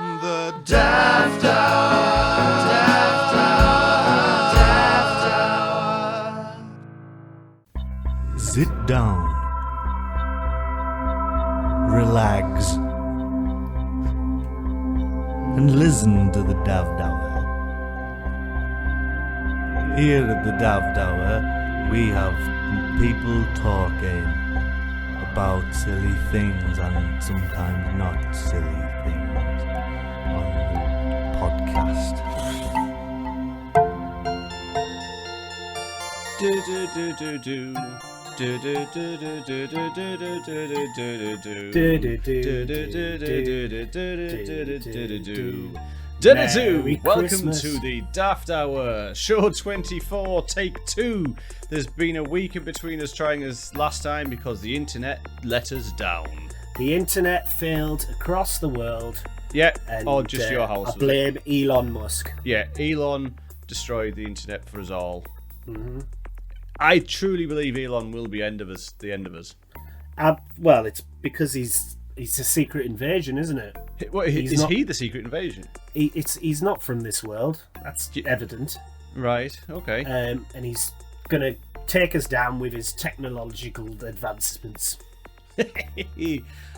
The Daft Hour. Daft Hour. Daft Hour. Sit down. Relax. And listen to the Daft Hour. Here at the Daft Hour, we have people talking about silly things and sometimes not silly things on the podcast. Merry Welcome Christmas. to the Daft Hour, show 24, take 2. There's been a week in between us trying us last time because the internet let us down. The internet failed across the world. Yeah, And, or just your house. I blame Elon Musk. Yeah, Elon destroyed the internet for us all. Mm-hmm. I truly believe Elon will be the end of us. Well, it's because he's a secret invasion, isn't it? Is he the secret invasion? He's not from this world. That's evident. Right, okay. And he's going to take us down with his technological advancements.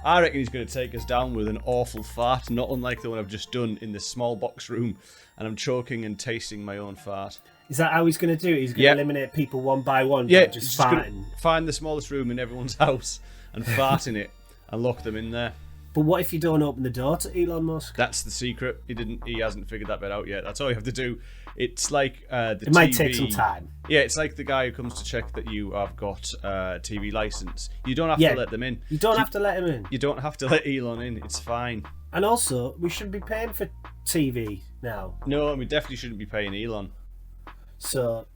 I reckon he's going to take us down with an awful fart, not unlike the one I've just done in this small box room, and I'm choking and tasting my own fart. Is that how he's going to do it? He's going to eliminate people one by one Yeah, by just he's just gonna farting. find the smallest room in everyone's house and fart in it and lock them in there. But what if you don't open the door to Elon Musk? That's the secret. He hasn't figured that bit out yet. That's all you have to do. It's like the It might TV. take some time. Yeah, it's like the guy who comes to check that you have got a TV license. You don't have to let them in. You don't have to let him in. You don't have to let Elon in. It's fine. And also, we shouldn't be paying for TV now. No, we definitely shouldn't be paying Elon. So,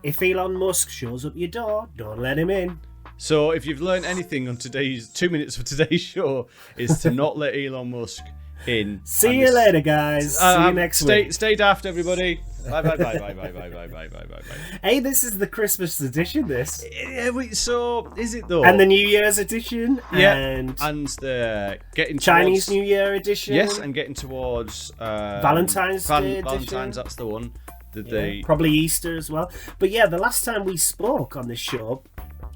if Elon Musk shows up your door, don't let him in. So if you've learned anything on today's 2 minutes for today's show, is to not let Elon Musk in. See you later, guys. See you next week. Stay daft, everybody. Bye bye bye bye bye bye bye bye bye bye. Hey, this is the Christmas edition, this. Yeah, so is it though? And the New Year's edition. Yeah, And the getting Chinese towards, New Year edition. Yes, and getting towards Valentine's Day edition. Valentine's, that's the one. Probably Easter as well. But yeah, the last time we spoke on this show,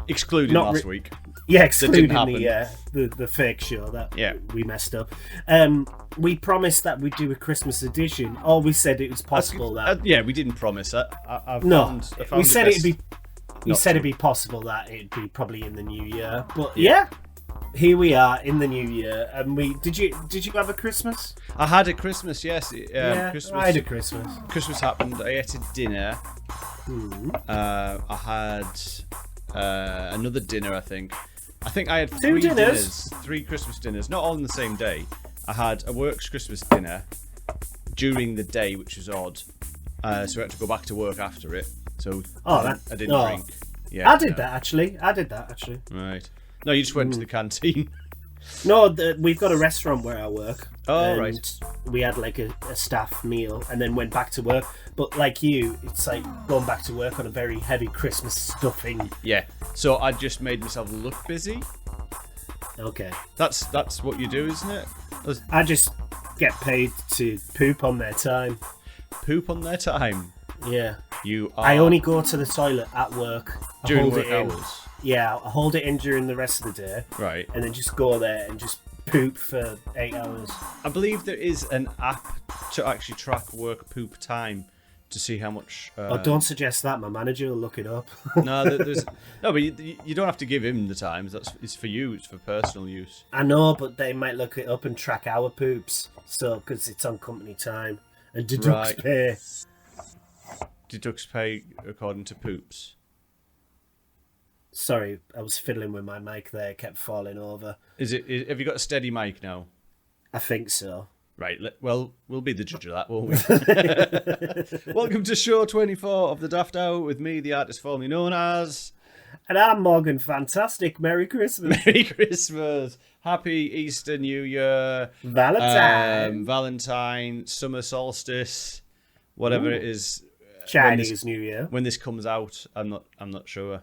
excluding not last week. Yeah, excluding happen. the fake show that Yeah. we messed up. We promised that we'd do a Christmas edition. Or we said it was possible that. Yeah, we didn't promise that. We said it'd be possible that it'd be probably in the new year. But yeah, here we are in the new year. And did you have a Christmas? I had a Christmas, yes. Christmas, I had a Christmas. Christmas happened. I ate a dinner. I had another dinner, I think I had three dinners, 3 Christmas dinners, not all on the same day. I had a works Christmas dinner during the day, which was odd. So I had to go back to work after it. So I didn't drink. Yeah, I did that actually. Right. No, you just went to the canteen. No, we've got a restaurant where I work. Oh, right. We had like a staff meal and then went back to work. But like you, it's like going back to work on a very heavy Christmas stuffing. Yeah. So I just made myself look busy. Okay. That's what you do, isn't it? I just get paid to poop on their time. Poop on their time. Yeah. You are. I only go to the toilet at work. During work hours. Yeah, I hold it in during the rest of the day. Right. And then just go there and just poop for 8 hours. I believe there is an app to actually track work poop time to see how much. Don't suggest that. My manager will look it up. No, but you don't have to give him the times. It's for you. It's for personal use. I know, but they might look it up and track our poops. So, because it's on company time and deducts pay. Deducts pay according to poops. Sorry, I was fiddling with my mic there. It kept falling over. Have you got a steady mic now? I think so. Right, well, we'll be the judge of that, won't we? Welcome to show 24 of the Daft Hour with me, the artist formerly known as... And I'm Morgan. Fantastic. Merry Christmas. Merry Christmas. Happy Easter, New Year. Valentine, summer solstice, whatever it is. Chinese New Year. When this comes out, I'm not sure.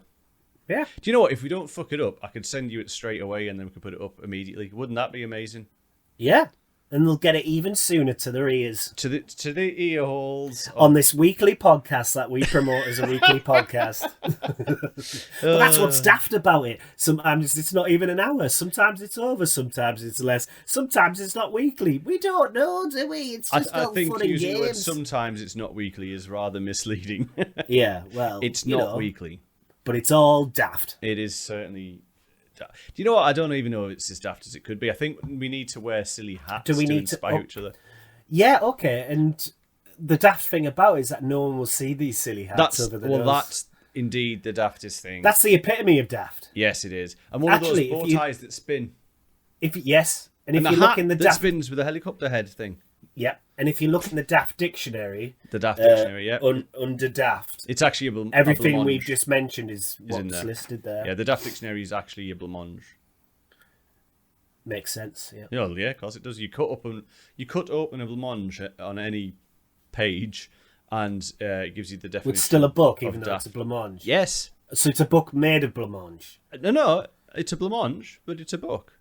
Yeah. Do you know what? If we don't fuck it up, I could send you it straight away and then we could put it up immediately. Wouldn't that be amazing? Yeah. And they'll get it even sooner to their ears. To the ear holes. On this weekly podcast that we promote as a weekly podcast. But that's what's daft about it. Sometimes it's not even an hour. Sometimes it's over. Sometimes it's less. Sometimes it's not weekly. We don't know, do we? It's just all fun and using the word games. sometimes it's not weekly is rather misleading. Yeah, well, it's not weekly. But it's all daft. It is certainly... Do you know what? I don't even know if it's as daft as it could be. I think we need to wear silly hats to inspire each other. Yeah, okay. And the daft thing about it is that no one will see these silly hats over the nose. That's indeed the daftest thing. That's the epitome of daft. Yes, it is. And one of those bow ties that spin. And if you look in the that spins with a helicopter head thing. Yeah, and if you look in the Daft dictionary... The Daft dictionary, yeah. Under Daft... It's actually everything we've just mentioned is what's listed there. Yeah, the Daft dictionary is actually a blancmange. Makes sense, yeah. Yeah, of course it does. You cut open a blancmange on any page, and it gives you the definition. It's still a book, even though it's a blancmange. Yes. So it's a book made of blancmange. No, it's a blancmange, but it's a book.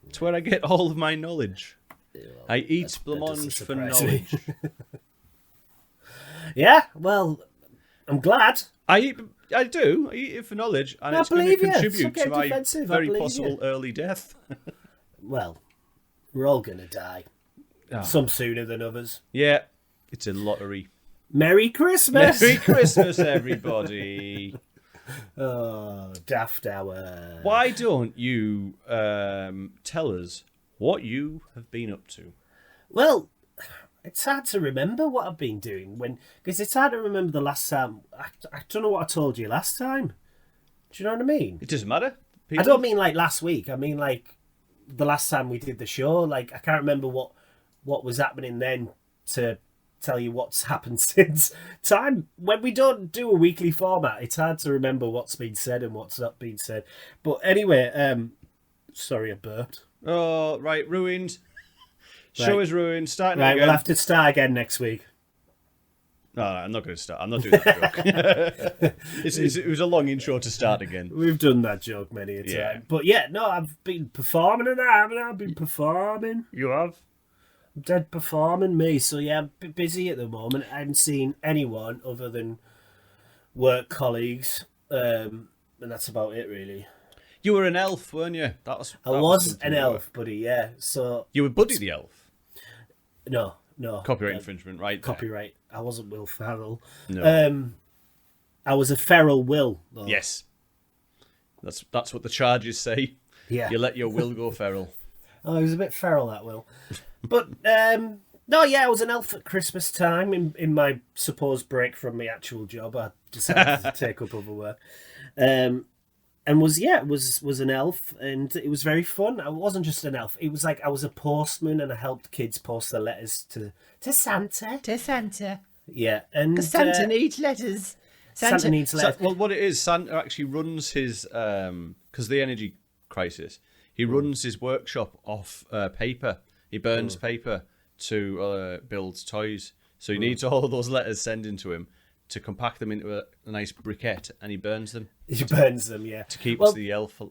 It's where I get all of my knowledge. I eat blancmange for knowledge. Yeah, well, I'm glad. I do. I eat it for knowledge, and it's going to contribute to my very possible early death. Well, we're all going to die. Some sooner than others. Yeah, it's a lottery. Merry Christmas! Merry Christmas, everybody! Oh, Daft Hour. Why don't you tell us what you have been up to? Well, it's hard to remember what I've been doing because it's hard to remember the last time. I don't know what I told you last time. Do you know what I mean? It doesn't matter. I don't mean like last week. I mean like the last time we did the show. Like I can't remember what was happening then to tell you what's happened since time. When we don't do a weekly format, it's hard to remember what's been said and what's not been said. But anyway, sorry I burped. Oh, right, ruined. Show is ruined. Starting right, again. We'll have to start again next week. No, I'm not going to start. I'm not doing that joke. It was a long intro to start again. We've done that joke many a time. Yeah. But yeah, no, I've been performing and I've been performing. You have? I'm dead performing, me. So yeah, I'm a bit busy at the moment. I haven't seen anyone other than work colleagues. And that's about it, really. You were an elf, weren't you? I was an elf, buddy, yeah. So you were Buddy the elf? No. Copyright infringement, right? Copyright. I wasn't Will Ferrell. No. I was a feral Will, though. Yes. That's what the charges say. Yeah. You let your Will go feral. Oh, he was a bit feral, that Will. But, no, yeah, I was an elf at Christmas time in my supposed break from my actual job. I decided to take up other work. And was an elf, and it was very fun. I wasn't just an elf. It was like I was a postman, and I helped kids post their letters to Santa. To Santa. Yeah, and because Santa needs letters. Santa needs letters. Well, what it is, Santa actually runs his because the energy crisis. He runs his workshop off paper. He burns paper to build toys. So he needs all of those letters sent into him to compact them into a nice briquette, and he burns them. He burns them, yeah. To keep the elf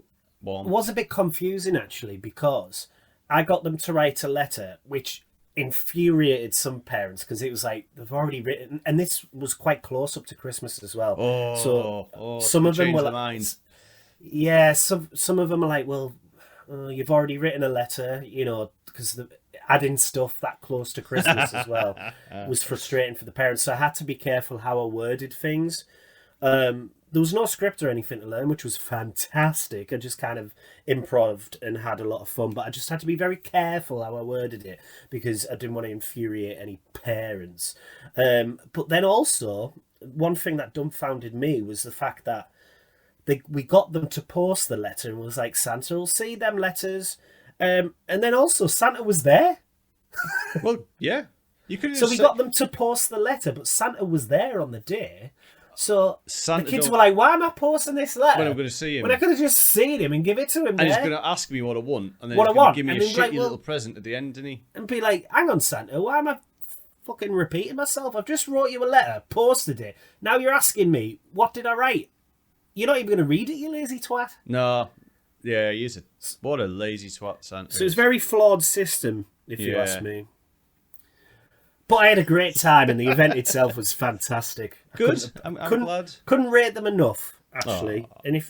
warm. It was a bit confusing, actually, because I got them to write a letter, which infuriated some parents, because it was like, they've already written, and this was quite close up to Christmas as well. Some of them were like... Yeah, some of them are like, well, you've already written a letter, because adding stuff that close to Christmas as well was frustrating for the parents. So I had to be careful how I worded things. There was no script or anything to learn, which was fantastic. I just kind of improv'd and had a lot of fun, but I just had to be very careful how I worded it because I didn't want to infuriate any parents. But then also, one thing that dumbfounded me was the fact that we got them to post the letter and was like, Santa will see them letters. And then also Santa was there. Well, yeah. You could. So we got them to post the letter, but Santa was there on the day. So the kids were like, why am I posting this letter? When I'm going to see him. When I could have just seen him and give it to him. And he's going to ask me what I want. And then he's going to give me a shitty little present at the end, isn't he? And be like, hang on, Santa, why am I fucking repeating myself? I've just wrote you a letter, posted it. Now you're asking me, what did I write? You're not even going to read it, you lazy twat. No. Yeah, he is what a lazy twat, Santa. So it's a very flawed system. if you ask me. But I had a great time, and the event itself was fantastic. Good. I'm glad. Couldn't rate them enough, actually. And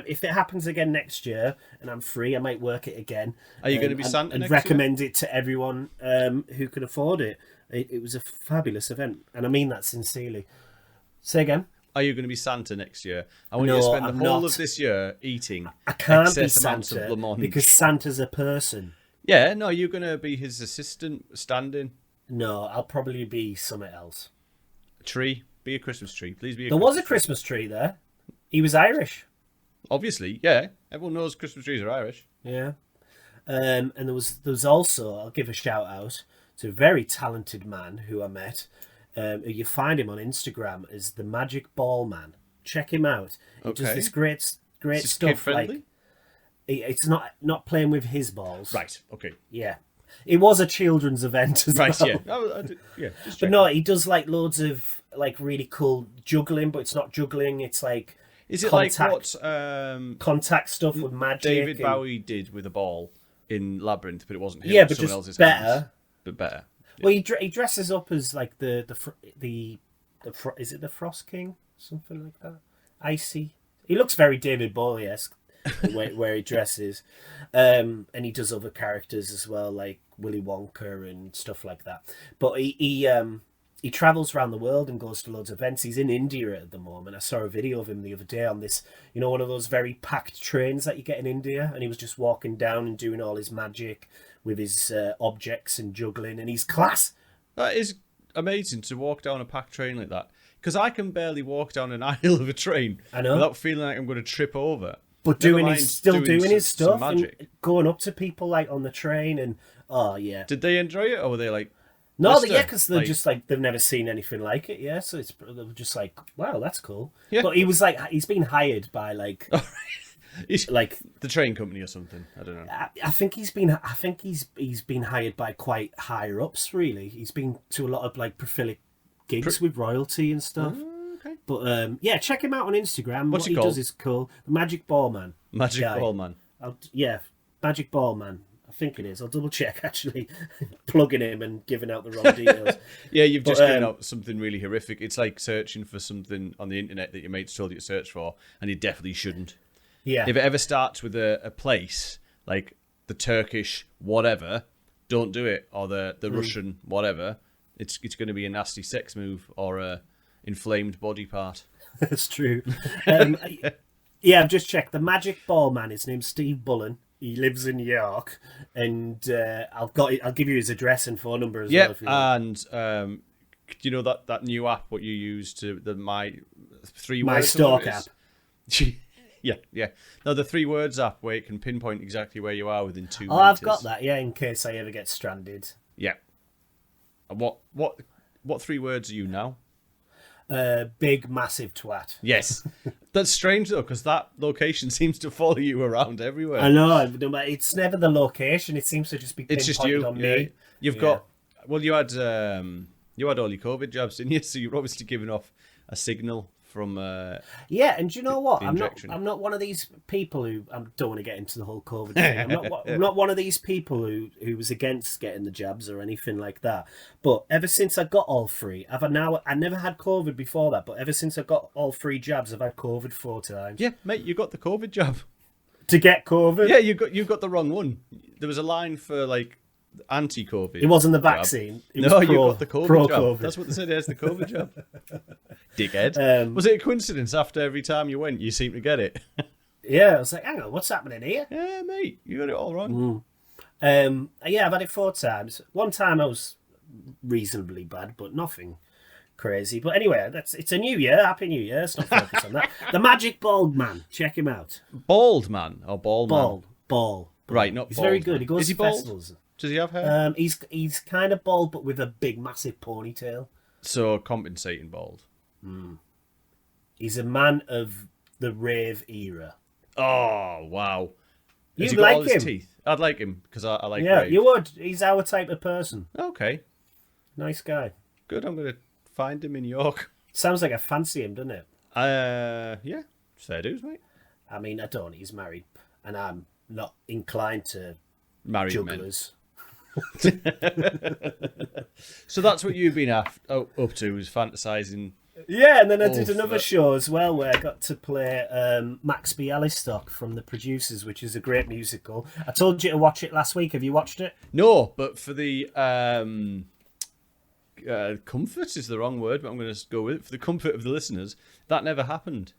if it happens again next year and I'm free, I might work it again. Are you going to be Santa and next recommend it to everyone who can afford it. It was a fabulous event, and I mean that sincerely. Say again. Are you going to be Santa next year? I want you to spend the whole of this year eating. I can't be amounts of Santa blancmange. because Santa's a person. Yeah, no, you're going to be his assistant, stand-in. No, I'll probably be something else. A tree. Be a Christmas tree. Please be a There was a Christmas tree there. He was Irish. Obviously, yeah. Everyone knows Christmas trees are Irish. Yeah. And there was also, I'll give a shout out to a very talented man who I met. You find him on Instagram as the Magic Ball Man. Check him out. He does this great stuff. Like, it's not playing with his balls. Right. Okay. Yeah. It was a children's event as well. Right. Yeah. But no, he does like loads of like really cool juggling, but it's not juggling. It's like is it like what contact stuff with magic? David Bowie did with a ball in Labyrinth, but it wasn't him. Yeah, but someone just else's better. hands, but better. Yeah. Well, he dresses up as like the is it the Frost King, something like that? Icy. He looks very David Bowie-esque. where he dresses, and he does other characters as well, like Willy Wonka and stuff like that. But he travels around the world and goes to loads of events. He's in India at the moment. I saw a video of him the other day on this, one of those very packed trains that you get in India, and he was just walking down and doing all his magic with his objects and juggling, and he's class. That is amazing to walk down a packed train like that, because I can barely walk down an aisle of a train without feeling like I'm going to trip over. But doing his stuff and going up to people like on the train and Did they enjoy it, or were they like? No, because they're just like they've never seen anything like it. Yeah, so they're just like, wow, that's cool. Yeah. But he was like, he's been hired by like, like the train company or something. I don't know. I think he's been hired by quite higher ups. Really, he's been to a lot of like prolific gigs with royalty and stuff. Okay. But check him out on Instagram. What's what he called? Does is cool. The Magic Ball Man. Magic Ball Man. Magic Ball Man. I think it is. I'll double check actually. Plugging him and giving out the wrong details. Yeah, you've just given out something really horrific. It's like searching for something on the internet that your mates told you to search for, and you definitely shouldn't. Yeah. If it ever starts with a place like the Turkish whatever, don't do it, or the Russian whatever. It's going to be a nasty sex move or a inflamed body part. That's true. I've just checked. The Magic Ball Man, his name's Steve Bullen. He lives in York, and I'll give you his address and phone number as well. If you want. And do you know that new app what you use to my 3 words? My Stalk app. Yeah. No, the 3 words app where it can pinpoint exactly where you are within 2 meters. Oh, I've got that. Yeah, in case I ever get stranded. Yeah. And what 3 words are you now? Big, massive twat. Yes. That's strange, though, because that location seems to follow you around everywhere. I know. It's never the location. It seems to just be pinpointed it's just you. on me. You've got... Well, you had all your COVID jabs, didn't you? So you're obviously giving off a signal from... and do you know what? I'm not one of these people who... I don't want to get into the whole COVID thing. I'm not one of these people who was against getting the jabs or anything like that. But ever since I got all 3, I never had COVID before that, but ever since I got all 3 jabs, I've had COVID 4 times. Yeah, mate, you got the COVID jab. To get COVID? Yeah, you got the wrong one. There was a line for, like, anti-COVID. It wasn't the vaccine. You got the COVID jab. That's what they said. There's the COVID jab. Dickhead. Was it a coincidence? After every time you went, you seemed to get it. Yeah, I was like, hang on, what's happening here? Yeah, mate, you got it all wrong. I've had it 4 times. One time I was reasonably bad, but nothing crazy. But anyway, it's a new year. Happy New Year. Let's not focus on that. The Magic Bald Man. Check him out. Bald man or ball man? Bald. Right, not He's bald. very good. He goes Is he to festivals. Bald? Does he have hair? He's kind of bald, but with a big, massive ponytail. So compensating bald. He's a man of the rave era. Oh wow! You'd like him? Teeth? I'd like him because I like. Yeah, rave. you would. He's our type of person. Okay, nice guy. Good. I'm gonna find him in York. Sounds like I fancy him, doesn't it? Yeah. Fair dues, mate. I mean, I don't. He's married, and I'm not inclined to married jugglers. So that's what you've been up to, is fantasizing. Yeah, and then I did another show as well where I got to play Max Bialystock from The Producers, which is a great musical. I told you to watch it last week. Have you watched it? No, but for the comfort is the wrong word, but I'm going to go with it. For the comfort of the listeners, that never happened.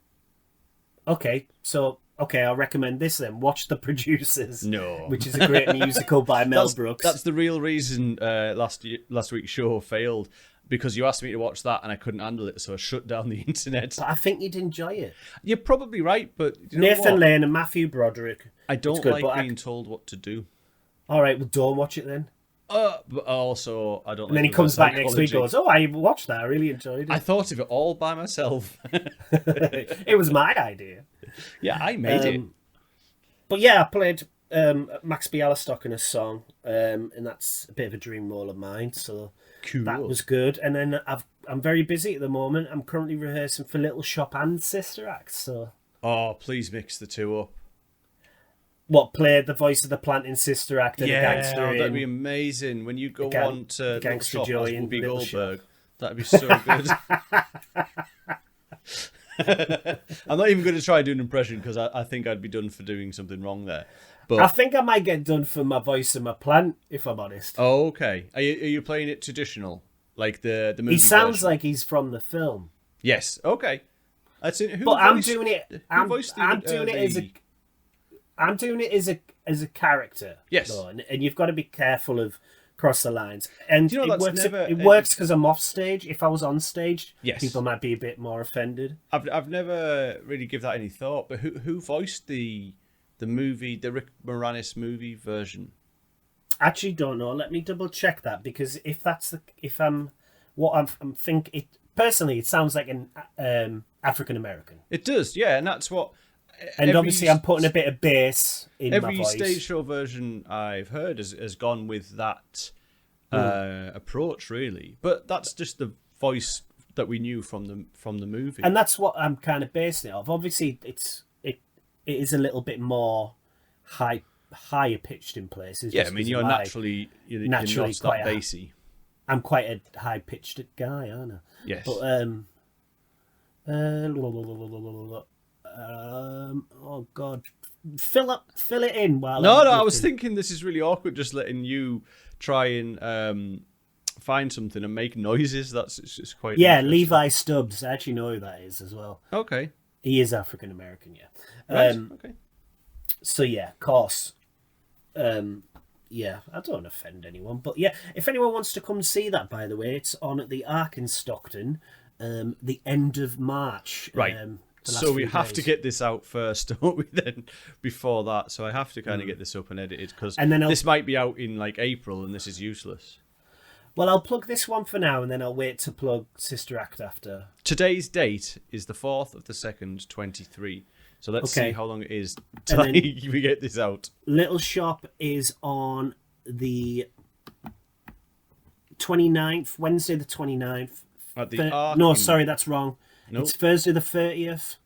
Okay, I'll recommend this then. Watch The Producers. No. Which is a great musical by Mel Brooks. That's the real reason last week's show failed, because you asked me to watch that and I couldn't handle it, so I shut down the internet. But I think you'd enjoy it. You're probably right, but you know Nathan what? Lane and Matthew Broderick. I don't like being told what to do. All right, well, don't watch it then. But also, I don't. And then he comes back next week and goes, "Oh, I watched that. I really enjoyed it." I thought of it all by myself. It was my idea. Yeah, I made it. But yeah, I played Max Bialystock in a song, and that's a bit of a dream role of mine. So Cool. that was good. And then I'm very busy at the moment. I'm currently rehearsing for Little Shop and Sister Act. So Please mix the two up. what, played the voice of the plant in Sister Act and a gangster that'd in be amazing. When you go on to Little Gangster Shop Joy as in Whoopi Little Goldberg, that'd be so good. I'm not even going to try and do an impression because I think I'd be done for doing something wrong there. But I think I might get done for my voice of my plant, if I'm honest. oh, okay. Are you playing it traditional, like the movie? He sounds version? like he's from the film. Yes. Okay. That's it. But I'm doing it. I'm doing it as a character. Yes. Though, and you've got to be careful of cross the lines. And Do you know, it works because I'm off stage. If I was on stage, Yes. people might be a bit more offended. I've never really give that any thought. But who voiced the movie, the Rick Moranis movie version? Actually, don't know. Let me double check that, because if I'm personally, it sounds like an African American. It does, yeah, and that's what. And obviously, I'm putting a bit of bass in my every voice. stage show version I've heard has gone with that approach, really. But that's just the voice that we knew from the movie. And that's what I'm kind of basing it off. Obviously, it is a little bit more higher pitched in places. Yeah, I mean, you're naturally not that quite bassy. I'm quite a high pitched guy, aren't I? Yes. But oh god, fill it in while. No, I'm I was looking. thinking this is really awkward, just letting you try and find something and make noises. That's just quite. Yeah, interesting. Levi Stubbs. I actually know who that is as well. Okay. He is African American, yeah. Right. Okay. So yeah, of course. Yeah, I don't want to offend anyone, but yeah, if anyone wants to come see that, by the way, it's on at the Ark in Stockton, the end of March. Right. the last So we few have days. to get this out first, don't we? Then before that, so I have to kind of get this up and edited because And then this might be out in like April, and this is useless. Well, I'll plug this one for now, and then I'll wait to plug Sister Act after. Today's date is the 4th of the 2nd, 23. So let's see how long it is till And then- we get this out. Little Shop is on the 29th, Wednesday the 29th. At the Ark No, in- sorry, that's wrong. Nope. It's Thursday the 30th,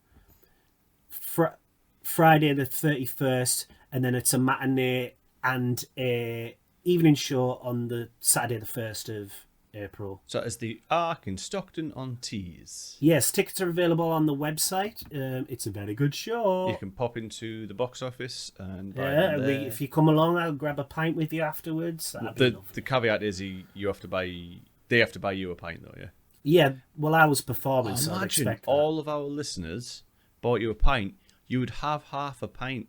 Friday the 31st, and then it's a matinee and a evening show on the Saturday the 1st of April. So it's the Ark in Stockton-on-Tees. Yes, tickets are available on the website. It's a very good show. You can pop into the box office and buy Yeah, them there. if you come along, I'll grab a pint with you afterwards. That'd be lovely. The caveat is you have to buy. They have to buy you a pint though, yeah. Yeah, well, I was performing, so I'd Imagine expect that. all of our listeners bought you a pint. You would have half a pint.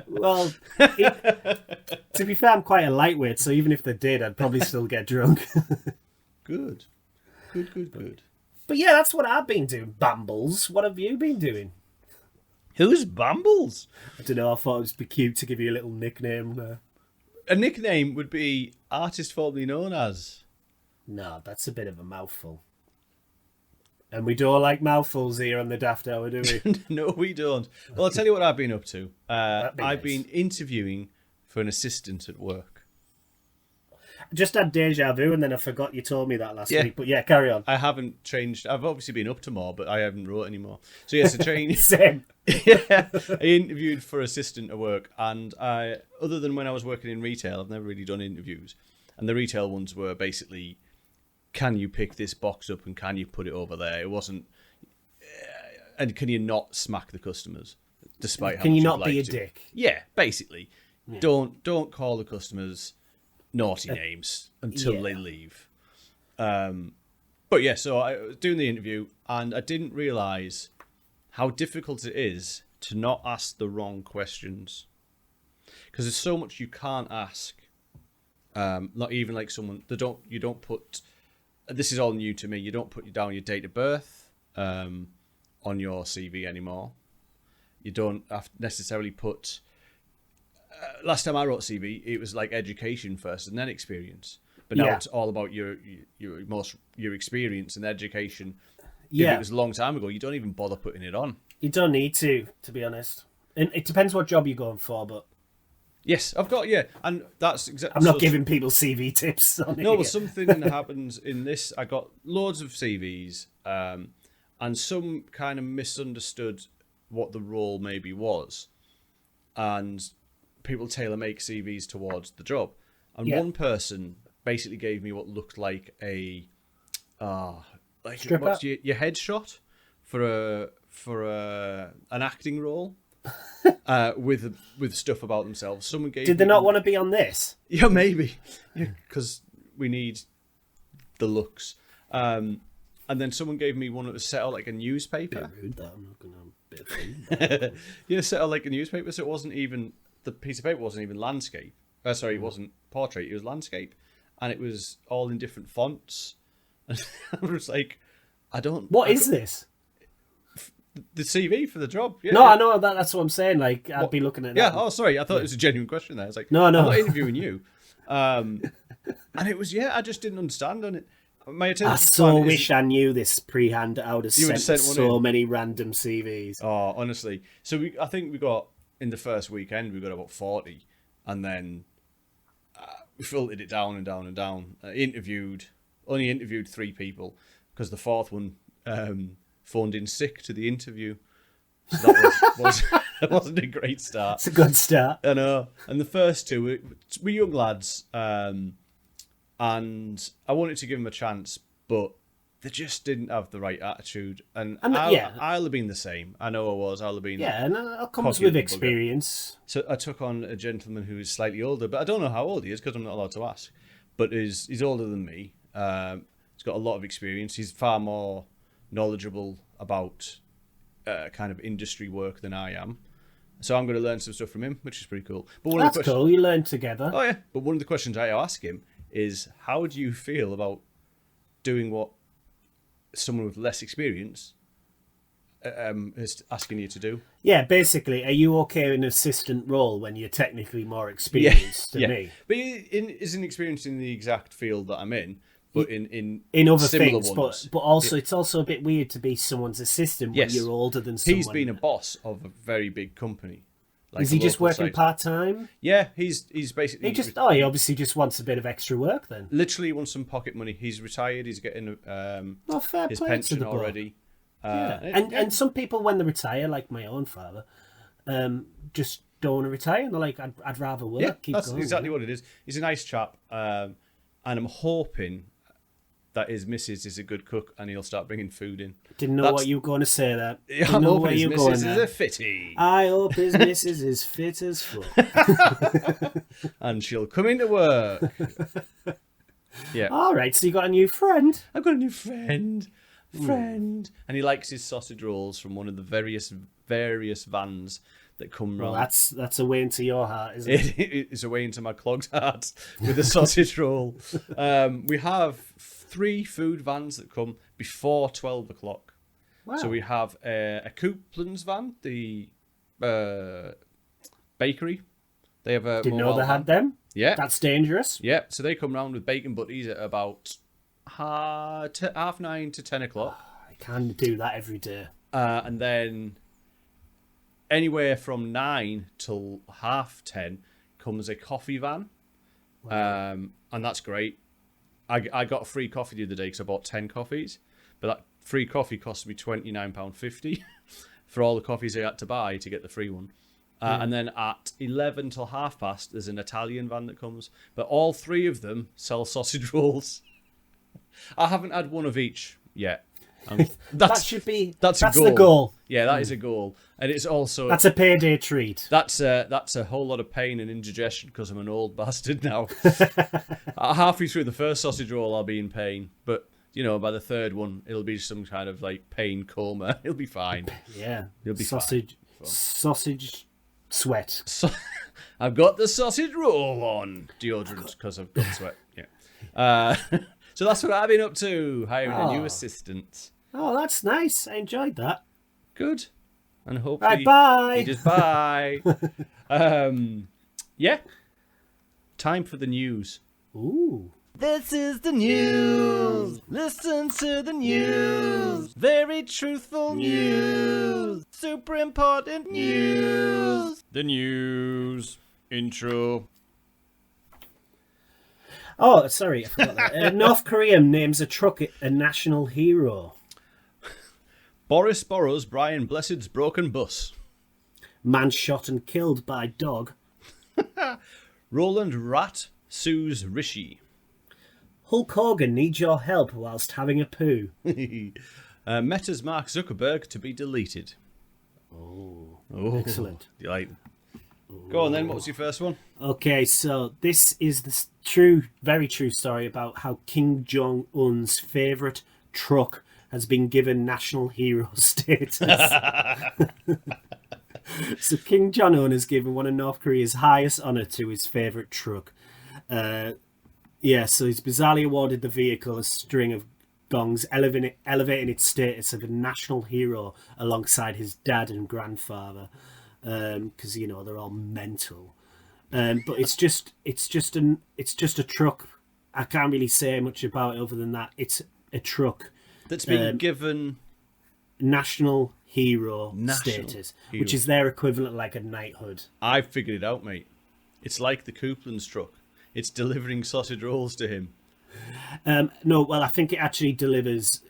Well, to be fair, I'm quite a lightweight, so even if they did, I'd probably still get drunk. Good. But yeah, that's what I've been doing. Bambles, what have you been doing? Who's Bambles? I don't know, I thought it would be cute to give you a little nickname. A nickname would be artist formerly known as. No, that's a bit of a mouthful. And we don't like mouthfuls here on the Daft Hour, do we? No, we don't. Well, I'll tell you what I've been up to. That'd be I've nice. been interviewing for an assistant at work. Just had deja vu, and then I forgot you told me that last Yeah. week. But yeah, carry on. I haven't changed. I've obviously been up to more, but I haven't wrote anymore. So yes, the train. Same. Yeah, I interviewed for assistant at work, and other than when I was working in retail, I've never really done interviews. And the retail ones were basically, can you pick this box up and can you put it over there? It wasn't, and can you not smack the customers, despite how Can much you you'd not like be a to? dick? Yeah, basically, don't call the customers naughty names until they leave. But yeah, so I was doing the interview, and I didn't realise how difficult it is to not ask the wrong questions, because there's so much you can't ask. Not even like someone you don't put. This is all new to me. You don't put down your date of birth on your CV anymore. You don't have to necessarily put. Last time I wrote CV, it was like education first and then experience. But now it's all about your experience and education. Yeah. If it was a long time ago, you don't even bother putting it on. You don't need to be honest. And it depends what job you're going for, but Yes, I've got, and that's exactly. I'm not giving people CV tips on it. No, but something happens in this. I got loads of CVs, and some kind of misunderstood what the role maybe was, and people tailor make CVs towards the job. And one person basically gave me what looked like a, what's your headshot for an acting role. With stuff about themselves. Someone gave. Did they not want to be on this? Yeah, maybe. Because we need the looks. And then someone gave me one that was set out like a newspaper. Bit rude, that. I'm not gonna bit of food. Yeah, set out like a newspaper, so it wasn't even the piece of paper wasn't even landscape. It wasn't portrait. It was landscape, and it was all in different fonts. And I was like, What is this? The CV for the job. Yeah, No, I know that's what I'm saying. Like, I'd be looking at that. Yeah. Oh, sorry. I thought it was a genuine question there. I was like, No. I'm not interviewing you. And it was, I just didn't understand on it. My attention I so wish I knew this pre-hand. I would have sent so many random CVs. Oh, honestly. So I think we got in the first weekend we got about 40, and then we filtered it down and down and down. Only interviewed 3 people because the 4th one. Phoned in sick to the interview, so that wasn't a great start. It's a good start. I know. And the first 2 were young lads, and I wanted to give them a chance, but they just didn't have the right attitude. And I'll have been the same. I know I was. I'll have been. Yeah, and that comes with experience. So I took on a gentleman who is slightly older, but I don't know how old he is because I'm not allowed to ask. But he's older than me. He's got a lot of experience. He's far more knowledgeable about kind of industry work than I am, so I'm going to learn some stuff from him, which is pretty cool. But That's cool. You learn together. Oh yeah, but one of the questions I ask him is, how do you feel about doing what someone with less experience is asking you to do? Yeah, basically, are you okay in an assistant role when you're technically more experienced than me? But he isn't experienced in the exact field that I'm in. But in other similar things, ones. but also it's also a bit weird to be someone's assistant when you're older than someone. He's been a boss of a very big company. Is he just working part time? Yeah, he's basically. He obviously just wants a bit of extra work then. Literally wants some pocket money. He's retired. He's getting fair his play pension to the already. And some people when they retire, like my own father, just don't want to retire, and they're like, I'd rather work. Yeah, keep that's going, exactly what it is. He's a nice chap, and I'm hoping that his missus is a good cook and he'll start bringing food in. Didn't know what you were going to say there. I'm hoping his missus is a fitty. I hope his missus is fit as fuck. And she'll come into work. Yeah. All right, so you got a new friend. I've got a new friend. And he likes his sausage rolls from one of the various vans that come round. Well, that's a way into your heart, isn't it? It's a way into my clogged heart with a sausage roll. We have 3 food vans that come before 12 o'clock. Wow. So we have a Coupland's van, the bakery. They have a. Didn't know they had them. Yeah, that's dangerous. Yeah, so they come round with bacon butties at about 9:30 to 10 o'clock. I can't do that every day. And then anywhere from 9 till 10:30 comes a coffee van. And that's great. I got a free coffee the other day because I bought 10 coffees, but that free coffee cost me £29.50 for all the coffees I had to buy to get the free one. And then at 11 till past, there's an Italian van that comes, but all three of them sell sausage rolls. I haven't had one of each yet. That's the goal. Yeah, that is a goal, and it's also that's a payday treat. That's a whole lot of pain and indigestion because I'm an old bastard now. Halfway through the first sausage roll, I'll be in pain, but by the third one, it'll be some kind of like pain coma. It'll be fine. Yeah, it'll be sausage sweat. So, I've got the sausage roll on deodorant because I've got sweat. Yeah. So that's what I've been up to, hiring a new assistant. Oh, that's nice. I enjoyed that. Good. And hopefully... Bye. You just bye. Yeah. Time for the news. Ooh. This is the news. Listen to the news. Very truthful news. Super important news. The news. Intro. Oh, sorry, I forgot that. North Korea names a truck a national hero. Boris borrows Brian Blessed's broken bus. Man shot and killed by dog. Roland Rat sues Rishi. Hulk Hogan needs your help whilst having a poo. Meta's Mark Zuckerberg to be deleted. Oh, excellent. You like? Go on then, what was your first one? Okay, so this is the very true story about how Kim Jong-un's favourite truck has been given national hero status. So Kim Jong-un has given one of North Korea's highest honour to his favourite truck. So he's bizarrely awarded the vehicle a string of gongs, elevating its status of a national hero alongside his dad and grandfather. Because they're all mental, but it's just a truck. I can't really say much about it other than that. It's a truck that's been given national hero status, which is their equivalent like a knighthood. I've figured it out, mate. It's like the Coupland's truck. It's delivering sausage rolls to him. No, well, I think it actually delivers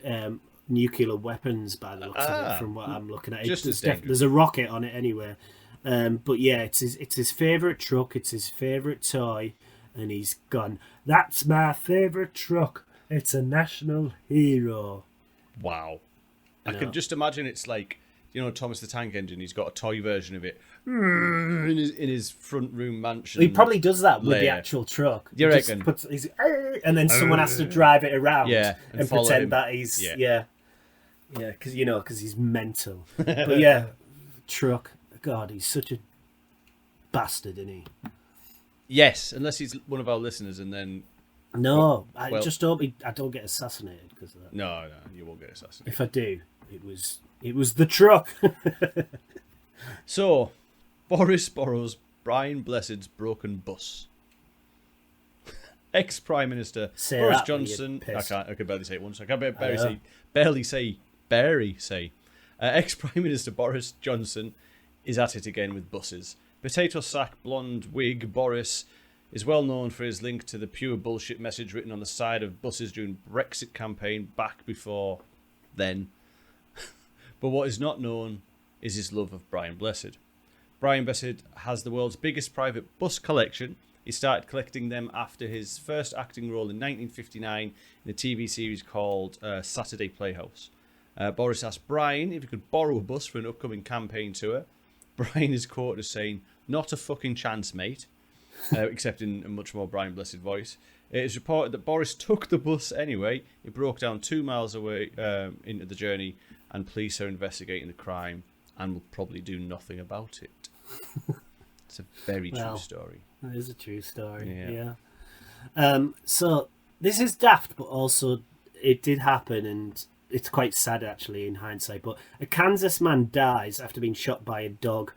nuclear weapons by the looks of it, from what I'm looking at. There's a rocket on it anyway. But yeah, it's his favourite truck, it's his favourite toy, and he's gone, that's my favourite truck, it's a national hero. Wow. I can just imagine it's like, Thomas the Tank Engine, he's got a toy version of it in his front room mansion. He probably does that with the actual truck. You reckon? And then someone has to drive it around and pretend him. that he's... Yeah, because he's mental. But yeah, truck. God, he's such a bastard, isn't he? Yes, unless he's one of our listeners, and then... No, I just hope I don't get assassinated because of that. No, you won't get assassinated. If I do, it was the truck. So, Boris borrows Brian Blessed's broken bus. Ex-Prime Minister Boris Johnson... I can barely say it once. I can barely say. Ex-Prime Minister Boris Johnson is at it again with buses. Potato sack blonde wig Boris is well known for his link to the pure bullshit message written on the side of buses during Brexit campaign back before then. But what is not known is his love of Brian Blessed. Brian Blessed has the world's biggest private bus collection. He started collecting them after his first acting role in 1959 in a TV series called Saturday Playhouse. Boris asked Brian if he could borrow a bus for an upcoming campaign tour. Brian is quoted as saying, "Not a fucking chance, mate," except in a much more Brian Blessed voice. It is reported that Boris took the bus anyway. It broke down 2 miles away into the journey, and police are investigating the crime and will probably do nothing about it. It's a very true story. It is a true story, yeah. So this is daft, but also it did happen, and it's quite sad actually in hindsight. But a Kansas man dies after being shot by a dog.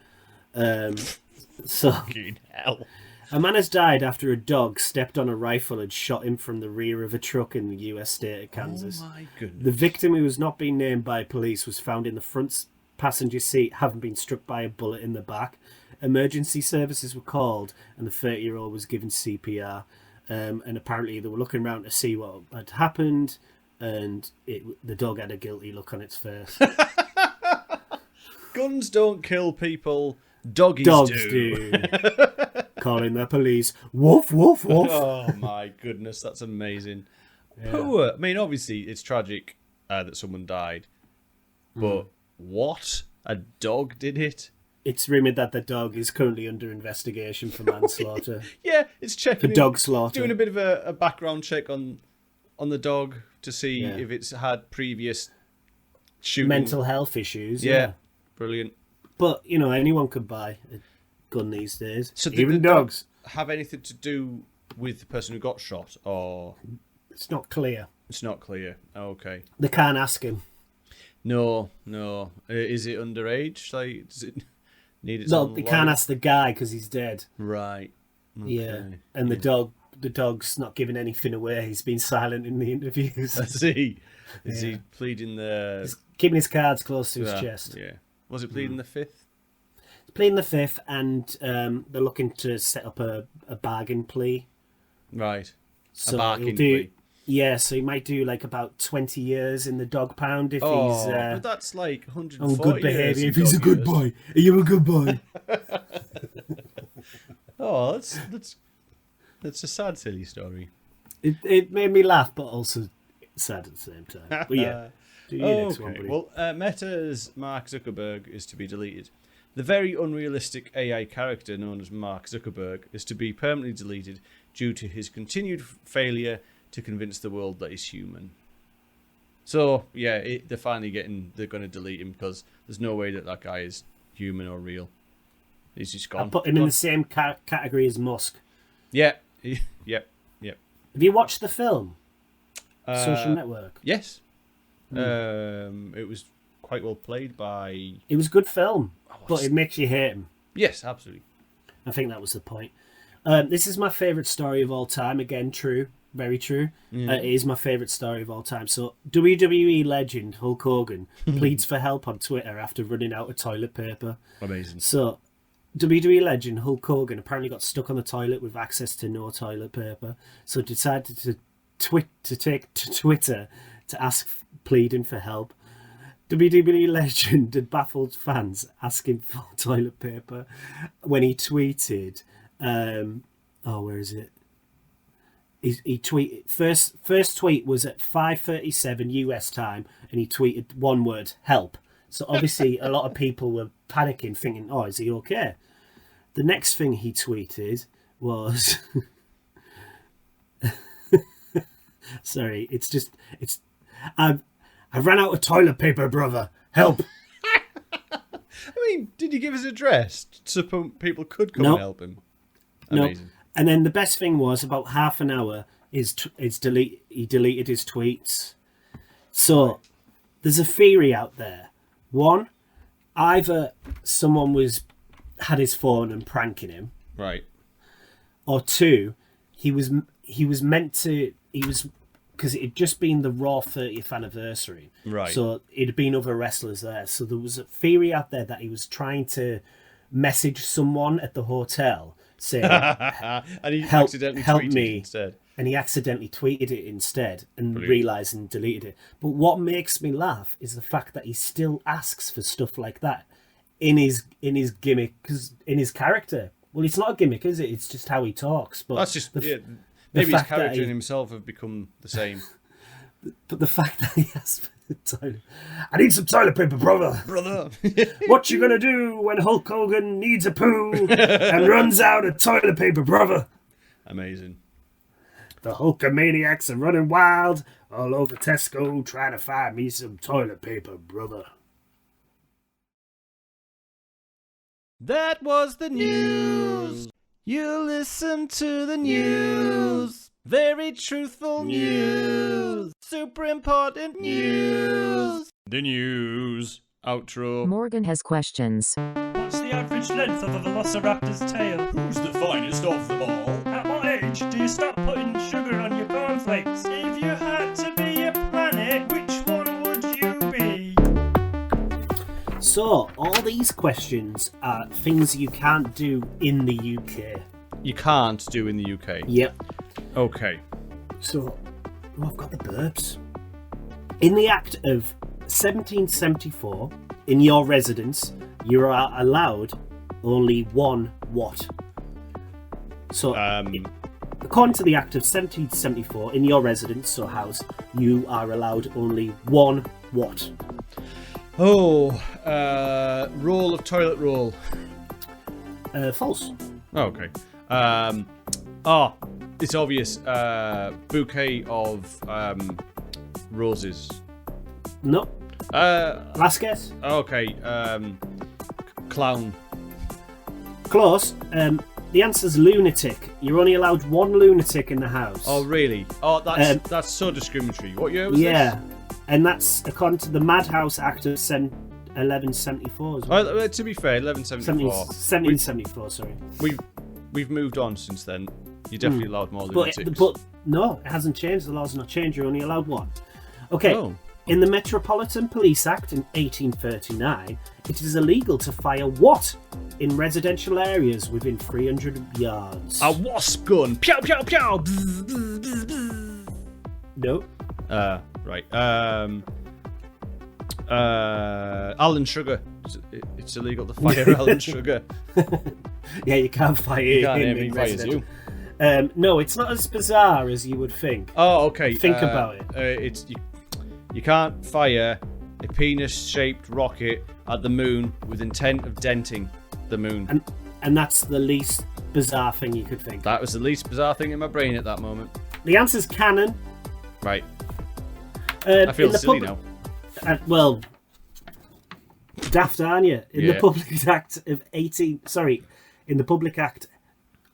Fucking hell. A man has died after a dog stepped on a rifle and shot him from the rear of a truck in the US state of Kansas. Oh my goodness. The victim, who was not being named by police, was found in the front passenger seat, having been struck by a bullet in the back. Emergency services were called and the 30-year-old was given CPR. and apparently they were looking around to see what had happened, and the dog had a guilty look on its face. Guns don't kill people. Dogs do. Calling the police. Woof, woof, woof. Oh my goodness, that's amazing. Yeah. Poor. I mean, obviously, it's tragic that someone died. But what? A dog did it? It's rumoured that the dog is currently under investigation for manslaughter. Yeah, it's checking. For dog slaughter. Doing a bit of a background check on the dog to see if it's had previous shooting. Mental health issues. Yeah. Brilliant. But, anyone could buy a gun these days. So even dogs. Have anything to do with the person who got shot, or it's not clear. It's not clear. Okay. They can't ask him. No. Is it underage? Like, does it need its No, own they lawyer? can't ask the guy because he's dead. Right. Okay. Yeah, and the dog's not giving anything away. He's been silent in the interviews. I see. Is he pleading the? He's keeping his cards close to his chest. Yeah. Was it pleading the fifth? Pleading the fifth, and they're looking to set up a bargain plea. Right. So a bargain do, plea. Yeah, so he might do like about 20 years in the dog pound if he's but that's like 140 on good behaviour. years If he's a good boy, are you a good boy? Oh, that's a sad, silly story. It made me laugh, but also sad at the same time. But yeah, do your next one, buddy. Well, Meta's Mark Zuckerberg is to be deleted. The very unrealistic AI character known as Mark Zuckerberg is to be permanently deleted due to his continued failure to convince the world that he's human. So, yeah, they're going to delete him because there's no way that guy is human or real. He's just gone. I'll put him in the same category as Musk. Yeah. Yep. Have you watched the film? Social Network? Yes. It was quite well played by... It was a good film, but it makes you hate him. Yes, absolutely. I think that was the point. This is my favourite story of all time. Again, true. Very true. It is my favourite story of all time. So, WWE legend Hulk Hogan pleads for help on Twitter after running out of toilet paper. Amazing. So, WWE legend Hulk Hogan apparently got stuck on the toilet with access to no toilet paper. So, decided to take to Twitter to ask, pleading for help. WWE legend had baffled fans asking for toilet paper when he tweeted, where is it? He tweeted first tweet was at 5:37 US time, and he tweeted one word, help. So obviously a lot of people were panicking, thinking, oh, is he okay? The next thing he tweeted was sorry, I ran out of toilet paper, brother. Help. I mean, did he give his address so people could come and help him? Amazing. No. And then the best thing was, about half an hour, he deleted his tweets. So there's a theory out there. One, either someone had his phone and pranking him. Right. Or two, he was because it had just been the Raw 30th anniversary. Right. So it had been other wrestlers there. So there was a theory out there that he was trying to message someone at the hotel saying, and he accidentally tweeted it instead. And he accidentally tweeted it instead and realised and deleted it. But what makes me laugh is the fact that he still asks for stuff like that in his gimmick, in his character. Well, it's not a gimmick, is it? It's just how he talks. But that's just maybe his character and himself have become the same. But the fact that he asked for the toilet, I need some toilet paper, brother. What you gonna do when Hulk Hogan needs a poo and runs out of toilet paper, brother? Amazing. The Hulkamaniacs are running wild all over Tesco trying to find me some toilet paper, brother. That was the news. You listen to the news. Very truthful news. Super important news. The news. Outro. Morgan has questions. What's the average length of a velociraptor's tail? Who's the finest of them all? At what age do you stop putting sugar on your cornflakes? If you had to be a planet, which one would you be? So, all these questions are things you can't do in the UK. You can't do in the UK. Yep. Okay. So, I've got the burps. In the Act of 1774, in your residence, you are allowed only one what? So, according to the Act of 1774, in your residence or house, you are allowed only one what? Oh, roll of toilet roll. False. Oh, okay. It's obvious. Bouquet of roses. No. Last guess. Okay. Clown. Close. The answer's lunatic. You're only allowed one lunatic in the house. Oh, really? Oh, that's so discriminatory. What year was this? And that's according to the Madhouse Act of 1174 as well. Well, to be fair, 1174. 1774, sorry. We've moved on since then. You're definitely allowed more lunatics. But no, it hasn't changed. The law's not changed. You're only allowed one. Okay. Oh. In the Metropolitan Police Act in 1839, it is illegal to fire what in residential areas within 300 yards? A wasp gun. Pew, pew, pew. No. Right. Alan Sugar. It's illegal to fire Alan Sugar. Yeah, you can't fire You can't him aim, he in fires residential. you. No, it's not as bizarre as you would think. Oh, okay. Think about it. You can't fire a penis-shaped rocket at the moon with intent of denting the moon. And that's the least bizarre thing you could think. That was the least bizarre thing in my brain at that moment. The answer's cannon. Right. I feel silly now. Well, daft, aren't you? In the Public Act of in the Public Act.